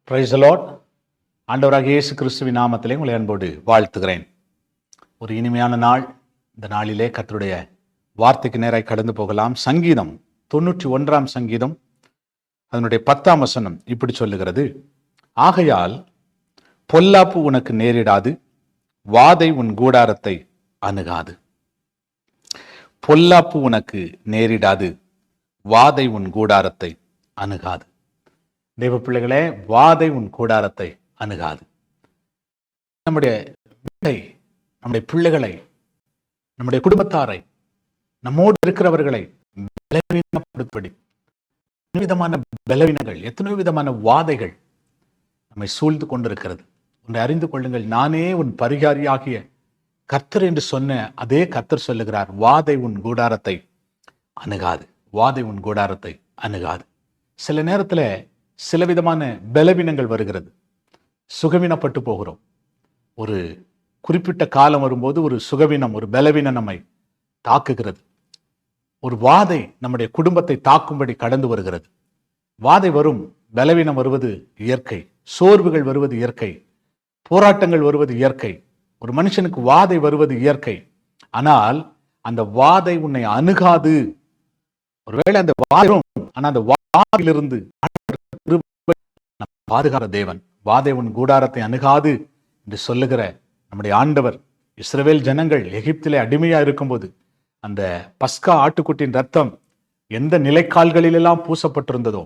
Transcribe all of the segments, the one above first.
Price the Lord. ஆண்டவராகிய இயேசு கிறிஸ்துவின் நாமத்திலே உங்களை அன்போடு வாழ்த்துகிறேன். ஒரு இனிமையான நாள். இந்த நாளிலே கர்த்தருடைய வார்த்தைக்கு நேராய் கடந்து போகலாம். சங்கீதம் 91 சங்கீதம் அதனுடைய 10 வசனம் இப்படி சொல்லுகிறது: ஆகையால் பொல்லாப்பு உனக்கு நேரிடாது, வாதை உன் கூடாரத்தை அணுகாது. பொல்லாப்பு உனக்கு நேரிடாது, வாதை உன் கூடாரத்தை அணுகாது. தேவ பிள்ளைகளே, வாதை உன் கூடாரத்தை அணுகாது. நம்முடைய வீட்டை, நம்முடைய பிள்ளைகளை, நம்முடைய குடும்பத்தாரை, நம்மோடு இருக்கிறவர்களை பலவீனப்படுத்தபடி விதமான பலவீனங்கள், எத்தனையோ விதமான வாதைகள் நம்மை சூழ்ந்து கொண்டிருக்கிறது. ஒன்றை அறிந்து கொள்ளுங்கள், நானே உன் பரிகாரியாகிய கர்த்தர் என்று சொன்ன அதே கர்த்தர் சொல்லுகிறார், வாதை உன் கூடாரத்தை அணுகாது, வாதை உன் கூடாரத்தை அணுகாது. சில நேரத்தில் சில விதமான பலவீனங்கள் வருகிறது, சுகவீனப்பட்டு போகிறோம். ஒரு குறிப்பிட்ட காலம் வரும்போது ஒரு சுகவீனம், ஒரு பலவீனம் நம்மை தாக்குகிறது. ஒரு வாதை நம்முடைய குடும்பத்தை தாக்கும்படி கடந்து வருகிறது. வாதை வரும், பலவீனம் வருவது இயற்கை, சோர்வுகள் வருவது இயற்கை, போராட்டங்கள் வருவது இயற்கை. ஒரு மனுஷனுக்கு வாதை வருவது இயற்கை. ஆனால் அந்த வாதை உன்னை அணுகாது. ஒருவேளை அந்த வாதை வரும், ஆனால் அந்த வாதையிலிருந்து பாதுகாக்கிற தேவன், வாதை உன் கூடாரத்தை அணுகாது என்று சொல்லுகிற நம்முடைய ஆண்டவர். இஸ்ரவேல் ஜனங்கள் எகிப்திலே அடிமையா இருக்கும்போது அந்த பஸ்கா ஆட்டுக்குட்டியின் ரத்தம் எந்த நிலைக்கால்களிலெல்லாம் பூசப்பட்டிருந்ததோ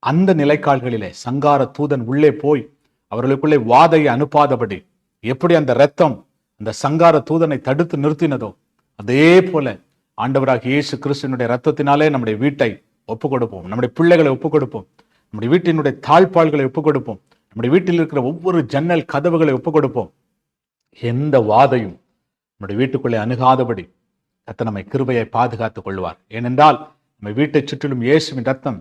அந்த நிலைக்கால்களிலே சங்கார தூதன் உள்ளே போய் அவர்களுக்குள்ளே வாதையை அனுப்பாதபடி எப்படி அந்த ரத்தம் அந்த சங்கார தூதனை தடுத்து நிறுத்தினதோ அதே போல ஆண்டவராகிய இயேசு கிறிஸ்துவினுடைய ரத்தத்தினாலே நம்முடைய வீட்டை ஒப்பு கொடுப்போம், நம்முடைய பிள்ளைகளை ஒப்பு கொடுப்போம், நம்முடைய வீட்டினுடைய தாழ்பாள்களை ஒப்புக் கொடுப்போம், நம்முடைய வீட்டில் இருக்கிற ஒவ்வொரு ஜன்னல் கதவுகளை ஒப்புக் கொடுப்போம். எந்த வாதையும் நம்முடைய வீட்டுக்குள்ளே அணுகாதபடி கர்த்தர் நம்மை கிருபையை பாதுகாத்துக் கொள்வார். ஏனென்றால் நம்ம வீட்டை சுற்றிலும் இயேசுவின் ரத்தம்,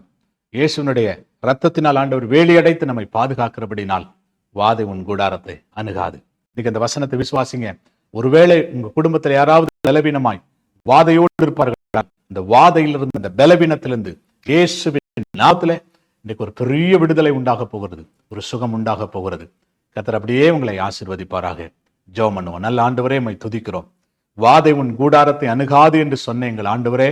இயேசுவினுடைய ரத்தத்தினால் ஆண்டவர் வேலியடைத்து நம்மை பாதுகாக்கிறபடினால் வாதை உன் கூடாரத்தை அணுகாது. இன்னைக்கு அந்த வசனத்தை விசுவாசிங்க. ஒருவேளை உங்க குடும்பத்தில் யாராவது பலவீனமாய் வாதையோடு இருப்பார்கள், அந்த வாதையிலிருந்து, அந்த பலவீனத்திலிருந்து இயேசுவின் நாமத்திலே இன்னைக்கு ஒரு பெரிய விடுதலை உண்டாக போகிறது, ஒரு சுகம் உண்டாக போகிறது. கர்த்தர் அப்படியே உங்களை ஆசீர்வதிப்பாராக. ஜெபம் பண்ணுவோம். நல்ல ஆண்டவரே, உம்மை துதிக்கிறோம். வாதை உன் கூடாரத்தை அணுகாது என்று சொன்ன எங்கள் ஆண்டவரே,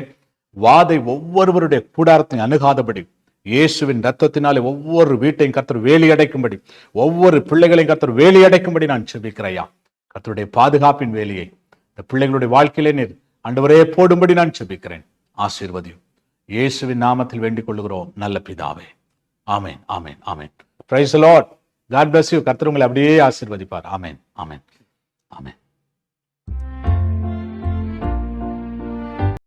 வாதை ஒவ்வொருவருடைய கூடாரத்தை அணுகாதபடி இயேசுவின் ரத்தத்தினாலே ஒவ்வொரு வீட்டையும் கர்த்தர் வேலி அடைக்கும்படி, ஒவ்வொரு பிள்ளைகளையும் கர்த்தர் வேலி அடைக்கும்படி நான் செபிக்கிறையா. கர்த்தருடைய பாதுகாப்பின் வேலியை இந்த பிள்ளைகளுடைய வாழ்க்கையிலே நீர் ஆண்டவரே போடும்படி நான் செபிக்கிறேன். ஆசீர்வதியும். இயேசுவின் நாமத்தில் வேண்டிக் கொள்கிறோம் நல்ல பிதாவே. ஆமென், ஆமென், ஆமென். Praise the Lord. God bless you. கர்த்தர் உங்களை அப்படியே ஆசீர்வதிப்பார். ஆமென், ஆமென், ஆமென்.